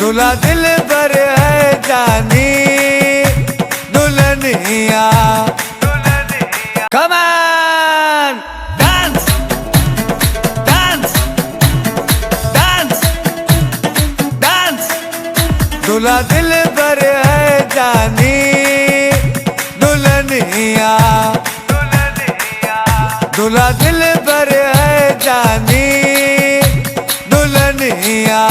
दूल्हा दिल भर है जानी Dulhania. Come on! Dance! Dance! Dance! Dance! दूल्हा दिल भर है जानी दुल्हनिया। दूल्हा दिल भर है जानी दुल्हनिया।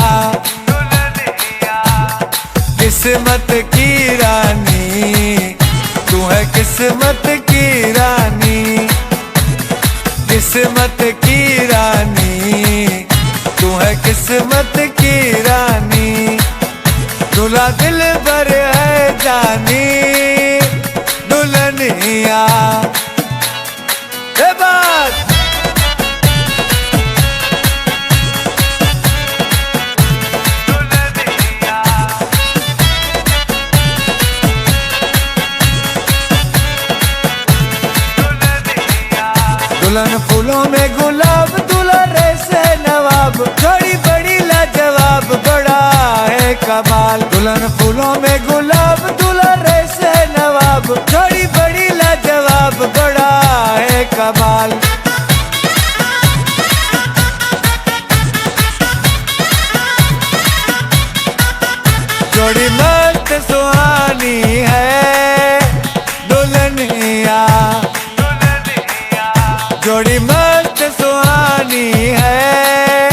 किस्मत की रानी तू है किस्मत की रानी। किस्मत की रानी तू है किस्मत की रानी। दूल्हा दिल भर है जानी दुल्हनिया। ये बात दुल्हन फूलों में गुलाब दूल्हा रैसे नवाब। जोड़ी बड़ी लाजवाब बड़ा है कमाल। दुल्हन फूलों में गुलाब दूल्हा रैसे नवाब। जोड़ी बड़ी लाजवाब बड़ा है कमाल। जोड़ी मस्त सुहानी है दुल्हनिया। जोड़ी मस्त सुहानी है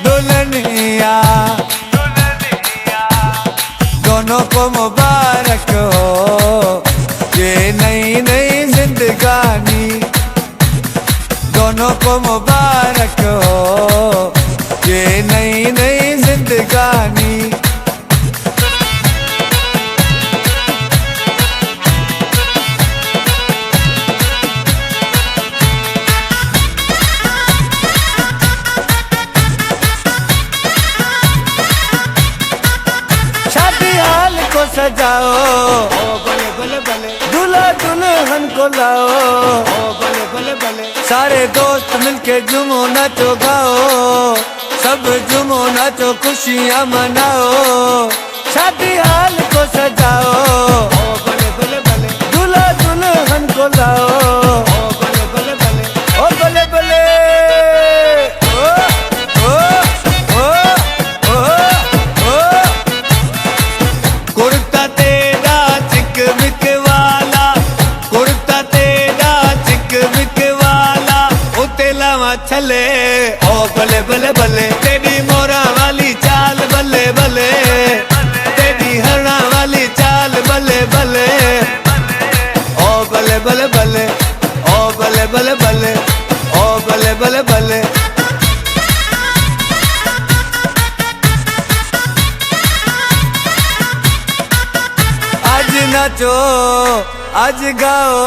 दुल्हनिया। दोनों को मुबारक हो ये नई नई जिंदगानी। दोनों को मुबारक हो ये नई नई जिंदगानी। को सजाओ ओ बले बले बले। दूल्हा दुल्हन को लाओ ओ बले बले बले। सारे दोस्त मिलके झूमो नाचो गाओ। सब झूमो नाचो खुशियाँ मनाओ। शादी हाल को सजाओ ओ बले बले बले। दूल्हा दुल्हन को लाओ ओ बले बले बले। ओ बले बले ओ ओ ओ ओ ओ। कुर्ता तेरा चिकमिक वाला। कुर्ता तेरा चिकमिक वाला। ओ तेलावा छले ओ बले बले बले। तेरी मोरा वाली चाल बले बले। तेरी हरणा वाली चाल बले बले। ओ बले बले बले ओ बले बले बले ओ बले बले बले। आज नाचो आज गाओ